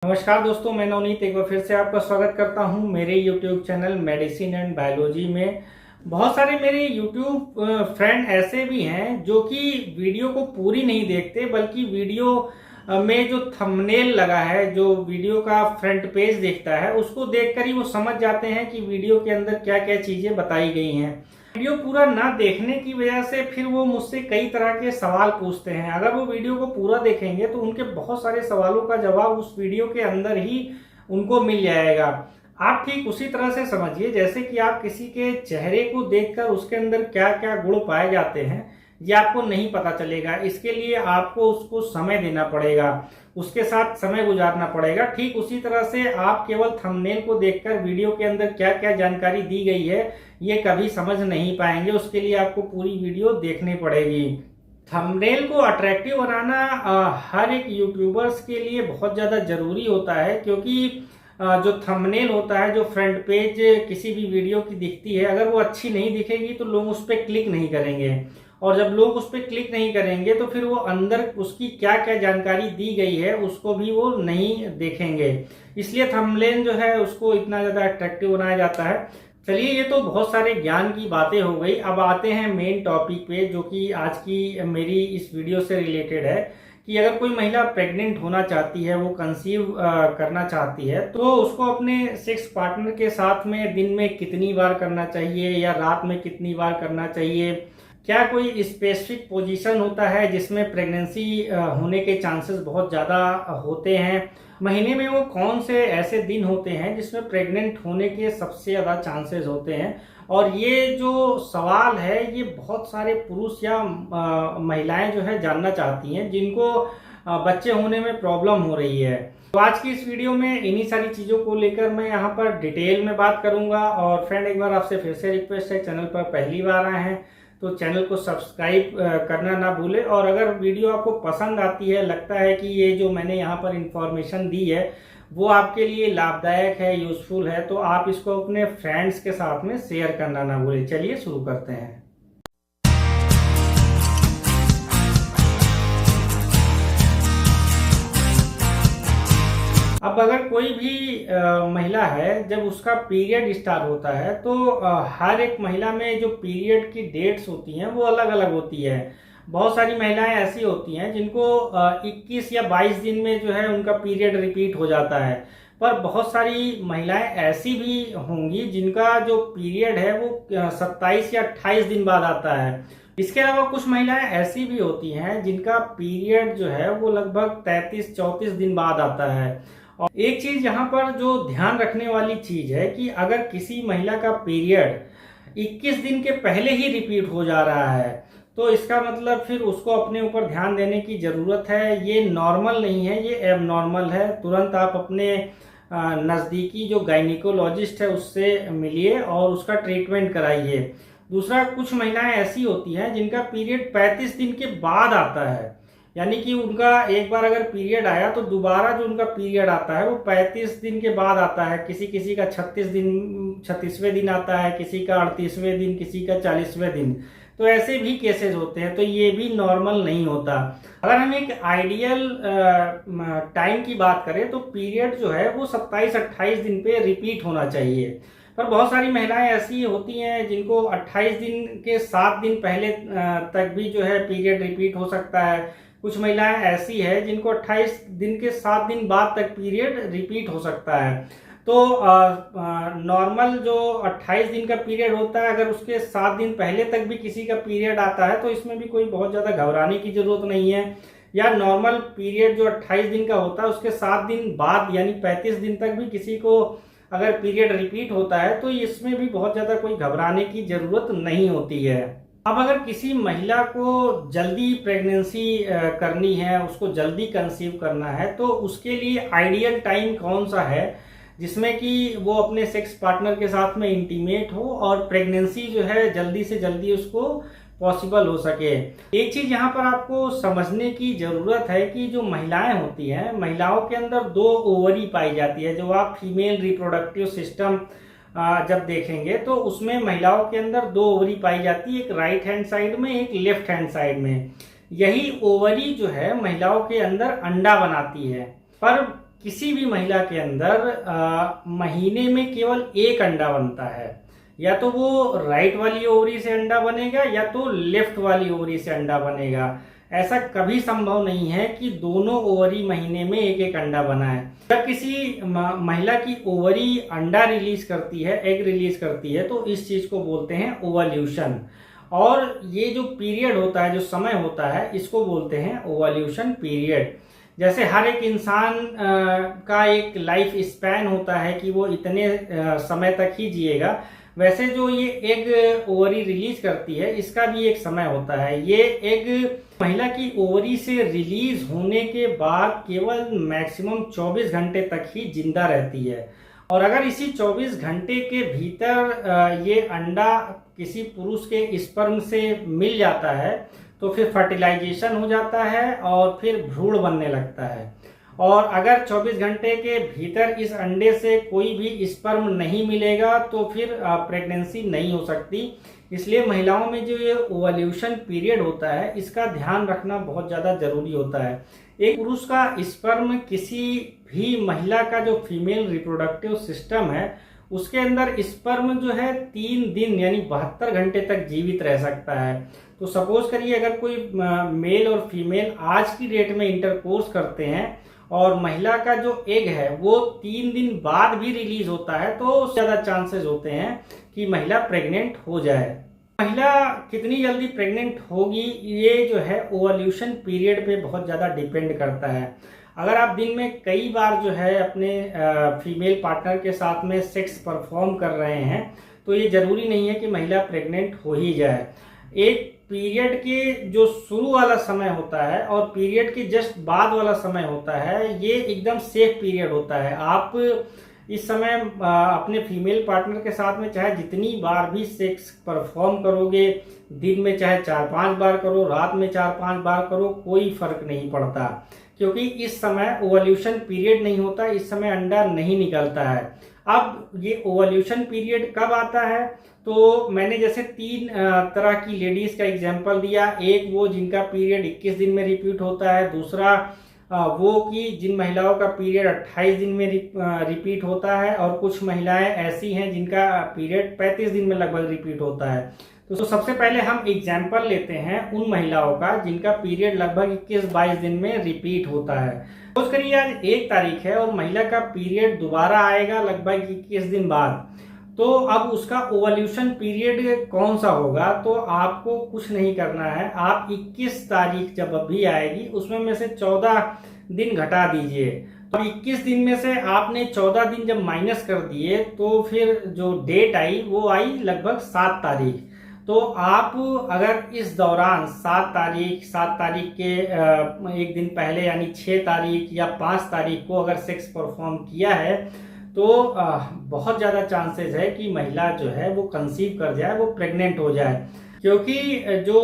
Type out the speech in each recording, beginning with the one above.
नमस्कार दोस्तों, मैं नवनीत एक बार फिर से आपका स्वागत करता हूं मेरे YouTube channel medicine and biology में। बहुत सारे मेरे YouTube फ्रेंड ऐसे भी हैं जो कि वीडियो को पूरी नहीं देखते, बल्कि वीडियो में जो थंबनेल लगा है, जो वीडियो का फ्रंट पेज दिखता है, उसको देखकर ही वो समझ जाते हैं कि वीडियो के अंदर क्या क्या चीजें बताई गई हैं। वीडियो पूरा ना देखने की वजह से फिर वो मुझसे कई तरह के सवाल पूछते हैं। अगर वो वीडियो को पूरा देखेंगे तो उनके बहुत सारे सवालों का जवाब उस वीडियो के अंदर ही उनको मिल जाएगा। आप ठीक उसी तरह से समझिए जैसे कि आप किसी के चेहरे को देखकर उसके अंदर क्या क्या गुण पाए जाते हैं ये आपको नहीं पता चलेगा। इसके लिए आपको उसको समय देना पड़ेगा, उसके साथ समय गुजारना पड़ेगा। ठीक उसी तरह से आप केवल थंबनेल को देखकर वीडियो के अंदर क्या क्या जानकारी दी गई है ये कभी समझ नहीं पाएंगे। उसके लिए आपको पूरी वीडियो देखनी पड़ेगी। थंबनेल को अट्रैक्टिव बनाना हर एक यूट्यूबर्स के लिए बहुत ज़्यादा जरूरी होता है, क्योंकि जो थंबनेल होता है, जो फ्रंट पेज किसी भी वीडियो की दिखती है, अगर वो अच्छी नहीं दिखेगी तो लोग उस पर क्लिक नहीं करेंगे, और जब लोग उस पर क्लिक नहीं करेंगे तो फिर वो अंदर उसकी क्या क्या जानकारी दी गई है उसको भी वो नहीं देखेंगे। इसलिए थंबनेल जो है उसको इतना ज़्यादा अट्रैक्टिव बनाया जाता है। चलिए, ये तो बहुत सारे ज्ञान की बातें हो गई। अब आते हैं मेन टॉपिक पे, जो कि आज की मेरी इस वीडियो से रिलेटेड है कि अगर कोई महिला प्रेग्नेंट होना चाहती है, वो कंसीव करना चाहती है, तो उसको अपने सेक्स पार्टनर के साथ में दिन में कितनी बार करना चाहिए या रात में कितनी बार करना चाहिए। क्या कोई स्पेसिफिक पोजीशन होता है जिसमें प्रेगनेंसी होने के चांसेस बहुत ज़्यादा होते हैं। महीने में वो कौन से ऐसे दिन होते हैं जिसमें प्रेग्नेंट होने के सबसे ज़्यादा चांसेस होते हैं। और ये जो सवाल है ये बहुत सारे पुरुष या महिलाएं जो है जानना चाहती हैं, जिनको बच्चे होने में प्रॉब्लम हो रही है। तो आज की इस वीडियो में इन्हीं सारी चीज़ों को लेकर मैं यहाँ पर डिटेल में बात करूँगा। और फ्रेंड, एक बार आपसे फिर से रिक्वेस्ट है, चैनल पर पहली बार आए हैं तो चैनल को सब्सक्राइब करना ना भूलें। और अगर वीडियो आपको पसंद आती है, लगता है कि ये जो मैंने यहाँ पर इंफॉर्मेशन दी है वो आपके लिए लाभदायक है, यूजफुल है, तो आप इसको अपने फ्रेंड्स के साथ में शेयर करना ना भूलें। चलिए शुरू करते हैं। अब अगर कोई भी महिला है, जब उसका पीरियड स्टार्ट होता है तो हर एक महिला में जो पीरियड की डेट्स होती हैं वो अलग अलग होती है। बहुत सारी महिलाएं ऐसी होती हैं जिनको 21 या 22 दिन में जो है उनका पीरियड रिपीट हो जाता है, पर बहुत सारी महिलाएं ऐसी भी होंगी जिनका जो पीरियड है वो 27 या 28 दिन बाद आता है। इसके अलावा कुछ महिलाएं ऐसी भी होती हैं जिनका पीरियड जो है वो लगभग 33-34 दिन बाद आता है। और एक चीज यहाँ पर जो ध्यान रखने वाली चीज है कि अगर किसी महिला का पीरियड 21 दिन के पहले ही रिपीट हो जा रहा है तो इसका मतलब फिर उसको अपने ऊपर ध्यान देने की जरूरत है। ये नॉर्मल नहीं है, ये एबनॉर्मल है। तुरंत आप अपने नज़दीकी जो गायनिकोलॉजिस्ट है उससे मिलिए और उसका ट्रीटमेंट कराइए। दूसरा, कुछ महिलाएं ऐसी होती हैं जिनका पीरियड 35 दिन के बाद आता है, यानी कि उनका एक बार अगर पीरियड आया तो दोबारा जो उनका पीरियड आता है वो 35 दिन के बाद आता है। किसी किसी का 36वें दिन आता है, किसी का 38वें दिन, किसी का 40वें दिन। तो ऐसे भी केसेस होते हैं, तो ये भी नॉर्मल नहीं होता। अगर हम एक आइडियल टाइम की बात करें तो पीरियड जो है वो 27-28 दिन पे रिपीट होना चाहिए। पर बहुत सारी महिलाएं ऐसी होती हैं जिनको 28 दिन के 7 दिन पहले तक भी जो है पीरियड रिपीट हो सकता है। कुछ महिलाएं ऐसी है जिनको 28 दिन के 7 दिन बाद तक पीरियड रिपीट हो सकता है। तो नॉर्मल जो 28 दिन का पीरियड होता है, अगर उसके 7 दिन पहले तक भी किसी का पीरियड आता है तो इसमें भी कोई बहुत ज़्यादा घबराने की जरूरत नहीं है। या नॉर्मल पीरियड जो 28 दिन का होता है उसके 7 दिन बाद यानी 35 दिन तक भी किसी को अगर पीरियड रिपीट होता है तो इसमें भी बहुत ज़्यादा कोई घबराने की ज़रूरत नहीं होती है। अब अगर किसी महिला को जल्दी प्रेगनेंसी करनी है, उसको जल्दी कंसीव करना है, तो उसके लिए आइडियल टाइम कौन सा है जिसमें कि वो अपने सेक्स पार्टनर के साथ में इंटीमेट हो और प्रेगनेंसी जो है जल्दी से जल्दी उसको पॉसिबल हो सके। एक चीज यहाँ पर आपको समझने की जरूरत है कि जो महिलाएं होती हैं, महिलाओं के अंदर 2 ओवरी पाई जाती है। जो आप फीमेल रिप्रोडक्टिव सिस्टम जब देखेंगे तो उसमें महिलाओं के अंदर 2 ओवरी पाई जाती है, एक राइट हैंड साइड में, एक लेफ्ट हैंड साइड में। यही ओवरी जो है महिलाओं के अंदर अंडा बनाती है। पर किसी भी महिला के अंदर महीने में केवल एक अंडा बनता है। या तो वो राइट वाली ओवरी से अंडा बनेगा या तो लेफ्ट वाली ओवरी से अंडा बनेगा। ऐसा कभी संभव नहीं है कि दोनों ओवरी महीने में एक एक अंडा बनाए। जब किसी महिला की ओवरी अंडा रिलीज करती है, एग रिलीज करती है, तो इस चीज को बोलते हैं ओवल्यूशन। और ये जो पीरियड होता है, जो समय होता है, इसको बोलते हैं ओवल्यूशन पीरियड। जैसे हर एक इंसान का एक लाइफ स्पैन होता है कि वो इतने समय तक ही जिएगा, वैसे जो ये एग ओवरी रिलीज करती है इसका भी एक समय होता है। ये एग महिला की ओवरी से रिलीज होने के बाद केवल मैक्सिमम 24 घंटे तक ही जिंदा रहती है। और अगर इसी 24 घंटे के भीतर ये अंडा किसी पुरुष के स्पर्म से मिल जाता है तो फिर फर्टिलाइजेशन हो जाता है और फिर भ्रूण बनने लगता है। और अगर 24 घंटे के भीतर इस अंडे से कोई भी स्पर्म नहीं मिलेगा तो फिर प्रेगनेंसी नहीं हो सकती। इसलिए महिलाओं में जो ये ओवल्यूशन पीरियड होता है इसका ध्यान रखना बहुत ज़्यादा जरूरी होता है। एक पुरुष का स्पर्म किसी भी महिला का जो फीमेल रिप्रोडक्टिव सिस्टम है उसके अंदर स्पर्म जो है 3 दिन यानी 72 घंटे तक जीवित रह सकता है। तो सपोज करिए अगर कोई मेल और फीमेल आज की डेट में इंटरकोर्स करते हैं और महिला का जो एग है वो 3 दिन बाद भी रिलीज होता है तो ज़्यादा चांसेस होते हैं कि महिला प्रेग्नेंट हो जाए। महिला कितनी जल्दी प्रेग्नेंट होगी ये जो है ओवल्यूशन पीरियड पे बहुत ज़्यादा डिपेंड करता है। अगर आप दिन में कई बार जो है अपने फीमेल पार्टनर के साथ में सेक्स परफॉर्म कर रहे हैं तो ये जरूरी नहीं है कि महिला प्रेग्नेंट हो ही जाए। एक पीरियड के जो शुरू वाला समय होता है और पीरियड के जस्ट बाद वाला समय होता है ये एकदम सेफ पीरियड होता है। आप इस समय अपने फीमेल पार्टनर के साथ में चाहे जितनी बार भी सेक्स परफॉर्म करोगे, दिन में चाहे 4-5 बार करो, रात में 4-5 बार करो, कोई फर्क नहीं पड़ता क्योंकि इस समय ओवल्यूशन पीरियड नहीं होता, इस समय अंडा नहीं निकलता है। अब ये ओवल्यूशन पीरियड कब आता है तो मैंने जैसे 3 तरह की लेडीज का एग्जांपल दिया। एक वो जिनका पीरियड 21 दिन में रिपीट होता है, दूसरा वो कि जिन महिलाओं का पीरियड 28 दिन में रिपीट होता है और कुछ महिलाएं ऐसी हैं जिनका पीरियड 35 दिन में लगभग रिपीट होता है। तो सबसे पहले हम एग्जाम्पल लेते हैं उन महिलाओं का जिनका पीरियड लगभग 21-22 दिन में रिपीट होता है। सपोज करिए आज 1 तारीख है और महिला का पीरियड दोबारा आएगा लगभग 21 दिन बाद, तो अब उसका ओवल्यूशन पीरियड कौन सा होगा? तो आपको कुछ नहीं करना है, आप 21 तारीख जब भी आएगी उसमें से 14 दिन घटा दीजिए। तो 21 दिन में से आपने 14 दिन जब माइनस कर दिए तो फिर जो डेट आई वो आई लगभग 7 तारीख। तो आप अगर इस दौरान 7 तारीख के एक दिन पहले यानी 6 तारीख या 5 तारीख को अगर सेक्स परफॉर्म किया है तो बहुत ज़्यादा चांसेस है कि महिला जो है वो कंसीव कर जाए, वो प्रेग्नेंट हो जाए। क्योंकि जो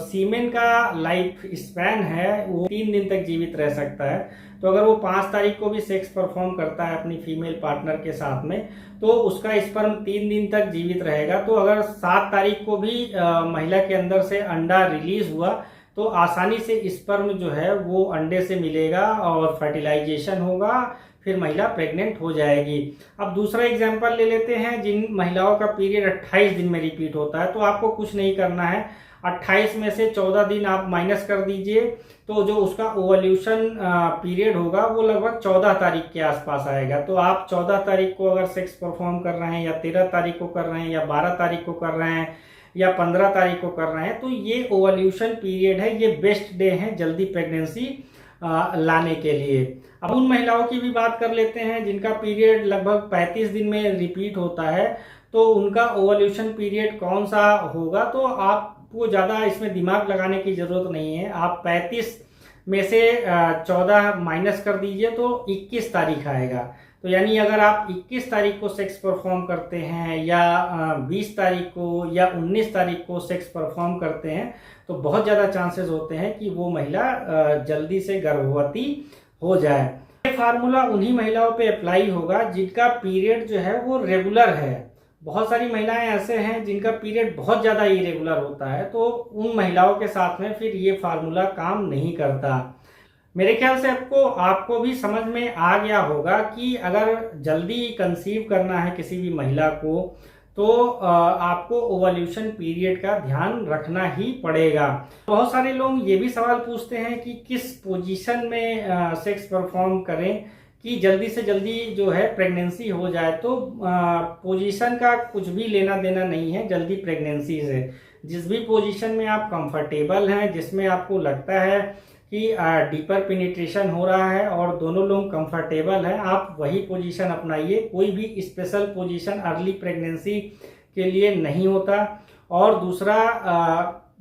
सीमेन का लाइफ स्पैन है वो 3 दिन तक जीवित रह सकता है। तो अगर वो 5 तारीख को भी सेक्स परफॉर्म करता है अपनी फीमेल पार्टनर के साथ में तो उसका स्पर्म 3 दिन तक जीवित रहेगा। तो अगर 7 तारीख को भी महिला के अंदर से अंडा रिलीज हुआ तो आसानी से स्पर्म जो है वो अंडे से मिलेगा और फर्टिलाइजेशन होगा, फिर महिला प्रेग्नेंट हो जाएगी। अब दूसरा एग्जांपल ले लेते हैं जिन महिलाओं का पीरियड 28 दिन में रिपीट होता है। तो आपको कुछ नहीं करना है, 28 में से 14 दिन आप माइनस कर दीजिए तो जो उसका ओवल्यूशन पीरियड होगा वो लगभग 14 तारीख के आसपास आएगा। तो आप 14 तारीख को अगर सेक्स परफॉर्म कर रहे हैं या 13 तारीख को कर रहे हैं या 12 तारीख को कर रहे हैं या 15 तारीख को कर रहे हैं तो ये ओवल्यूशन पीरियड है, ये बेस्ट डे है जल्दी प्रेगनेंसी लाने के लिए। अब उन महिलाओं की भी बात कर लेते हैं जिनका पीरियड लगभग 35 दिन में रिपीट होता है। तो उनका ओवल्यूशन पीरियड कौन सा होगा? तो आपको ज़्यादा इसमें दिमाग लगाने की ज़रूरत नहीं है, आप 35 में से 14 माइनस कर दीजिए तो 21 तारीख आएगा। तो यानी अगर आप 21 तारीख को सेक्स परफॉर्म करते हैं या 20 तारीक को या 19 तारीख को सेक्स परफॉर्म करते हैं तो बहुत ज़्यादा चांसेस होते हैं कि वो महिला जल्दी से गर्भवती हो जाए। ये फार्मूला उन्हीं महिलाओं पे अप्लाई होगा जिनका पीरियड जो है वो रेगुलर है। बहुत सारी महिलाएं ऐसे हैं जिनका पीरियड बहुत ज़्यादा इरेगुलर होता है, तो उन महिलाओं के साथ में फिर ये फार्मूला काम नहीं करता। मेरे ख्याल से आपको आपको भी समझ में आ गया होगा कि अगर जल्दी कंसीव करना है किसी भी महिला को तो आपको ओवल्यूशन पीरियड का ध्यान रखना ही पड़ेगा। बहुत सारे लोग ये भी सवाल पूछते हैं कि किस पोजीशन में सेक्स परफॉर्म करें कि जल्दी से जल्दी जो है प्रेगनेंसी हो जाए। तो पोजीशन का कुछ भी लेना देना नहीं है जल्दी प्रेगनेंसी से। जिस भी पोजीशन में आप कंफर्टेबल हैं, जिसमें आपको लगता है कि डीपर पेनिट्रेशन हो रहा है और दोनों लोग कंफर्टेबल हैं, आप वही पोजीशन अपनाइए। कोई भी स्पेशल पोजीशन अर्ली प्रेगनेंसी के लिए नहीं होता। और दूसरा,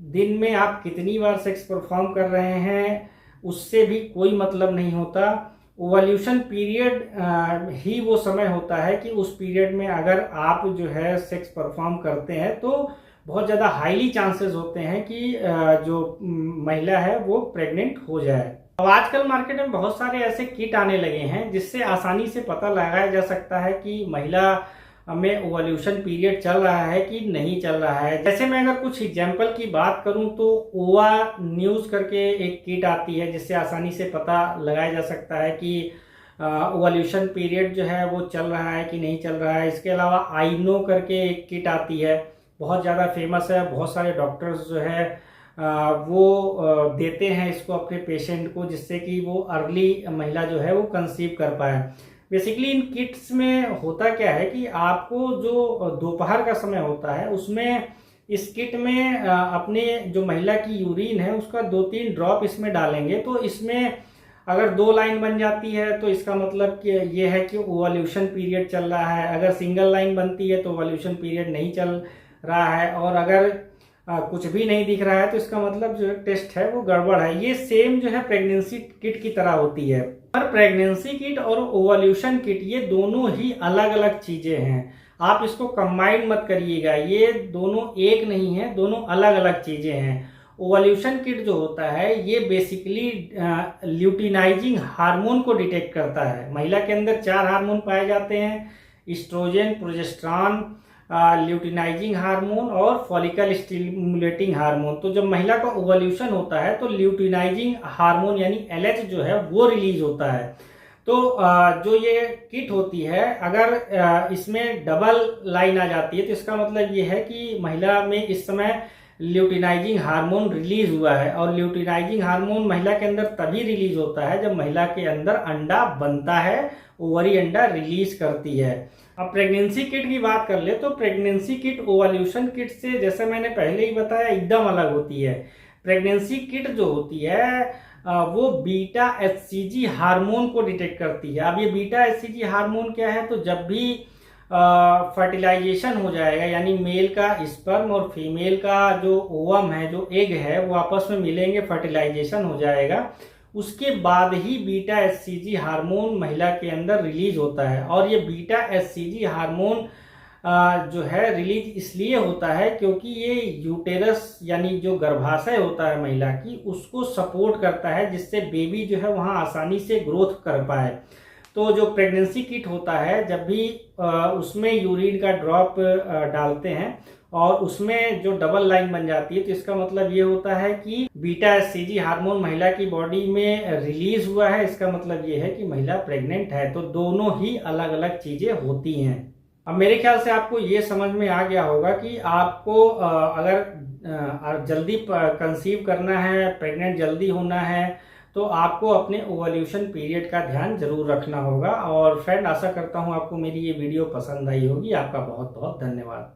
दिन में आप कितनी बार सेक्स परफॉर्म कर रहे हैं उससे भी कोई मतलब नहीं होता। ओवल्यूशन पीरियड ही वो समय होता है कि उस पीरियड में अगर आप जो है सेक्स परफॉर्म करते हैं तो बहुत ज़्यादा हाईली चांसेस होते हैं कि जो महिला है वो प्रेग्नेंट हो जाए। अब आजकल मार्केट में बहुत सारे ऐसे किट आने लगे हैं जिससे आसानी से पता लगाया जा सकता है कि महिला में ओवल्यूशन पीरियड चल रहा है कि नहीं चल रहा है। जैसे मैं अगर कुछ एग्जाम्पल की बात करूं तो ओवा न्यूज़ करके एक किट आती है जिससे आसानी से पता लगाया जा सकता है कि ओवल्यूशन पीरियड जो है वो चल रहा है कि नहीं चल रहा है। इसके अलावा आईनो करके एक किट आती है, बहुत ज़्यादा फेमस है। बहुत सारे डॉक्टर्स जो है वो देते हैं इसको अपने पेशेंट को, जिससे कि वो अर्ली महिला जो है वो कंसीव कर पाए। बेसिकली इन किट्स में होता क्या है कि आपको जो दोपहर का समय होता है उसमें इस किट में अपने जो महिला की यूरिन है उसका 2-3 ड्रॉप इसमें डालेंगे। तो इसमें अगर 2 लाइन बन जाती है तो इसका मतलब कि ये है कि ओवल्यूशन पीरियड चल रहा है। अगर सिंगल लाइन बनती है तो ओवल्यूशन पीरियड नहीं चल रहा है। और अगर कुछ भी नहीं दिख रहा है तो इसका मतलब जो टेस्ट है वो गड़बड़ है। ये सेम जो है प्रेगनेंसी किट की तरह होती है। पर प्रेगनेंसी किट और ओवल्यूशन किट ये दोनों ही अलग अलग चीजें हैं। आप इसको कंबाइन मत करिएगा, ये दोनों एक नहीं है, दोनों अलग अलग चीजें हैं। ओवल्यूशन किट जो होता है ये बेसिकली ल्यूटिनाइजिंग हार्मोन को डिटेक्ट करता है। महिला के अंदर 4 हार्मोन पाए जाते हैं, ईस्ट्रोजन, प्रोजेस्टेरॉन, ल्यूटिनाइजिंग हार्मोन और फॉलिकल स्टिमुलेटिंग हार्मोन। तो जब महिला का ओवल्यूशन होता है तो ल्यूटिनाइजिंग हार्मोन यानी LH जो है वो रिलीज होता है। तो जो ये किट होती है अगर इसमें डबल लाइन आ जाती है तो इसका मतलब ये है कि महिला में इस समय ल्यूटिनाइजिंग हार्मोन रिलीज हुआ है। और ल्यूटिनाइजिंग हार्मोन महिला के अंदर तभी रिलीज होता है जब महिला के अंदर अंडा बनता है, ओवरी अंडा रिलीज करती है। अब प्रेगनेंसी किट की बात कर ले तो प्रेगनेंसी किट ओवल्यूशन किट से, जैसे मैंने पहले ही बताया, एकदम अलग होती है। प्रेगनेंसी किट जो होती है वो बीटा HCG हार्मोन को डिटेक्ट करती है। अब ये बीटा HCG हार्मोन क्या है, तो जब भी फर्टिलाइजेशन हो जाएगा यानी मेल का स्पर्म और फीमेल का जो ओवम है, जो एग है, वो आपस में मिलेंगे, फर्टिलाइजेशन हो जाएगा, उसके बाद ही बीटा HCG हार्मोन महिला के अंदर रिलीज होता है। और ये बीटा HCG हार्मोन जो है रिलीज इसलिए होता है क्योंकि ये यूटेरस यानी जो गर्भाशय होता है महिला की उसको सपोर्ट करता है, जिससे बेबी जो है वहाँ आसानी से ग्रोथ कर पाए। तो जो प्रेगनेंसी किट होता है जब भी उसमें यूरिन का ड्रॉप डालते हैं और उसमें जो डबल लाइन बन जाती है तो इसका मतलब ये होता है कि बीटा HCG हार्मोन महिला की बॉडी में रिलीज हुआ है। इसका मतलब ये है कि महिला प्रेग्नेंट है। तो दोनों ही अलग अलग चीजें होती हैं। अब मेरे ख्याल से आपको ये समझ में आ गया होगा कि आपको अगर जल्दी कंसीव करना है, प्रेग्नेंट जल्दी होना है, तो आपको अपने ओवल्यूशन पीरियड का ध्यान जरूर रखना होगा। और फ्रेंड, आशा करता हूँ आपको मेरी ये वीडियो पसंद आई होगी। आपका बहुत बहुत धन्यवाद।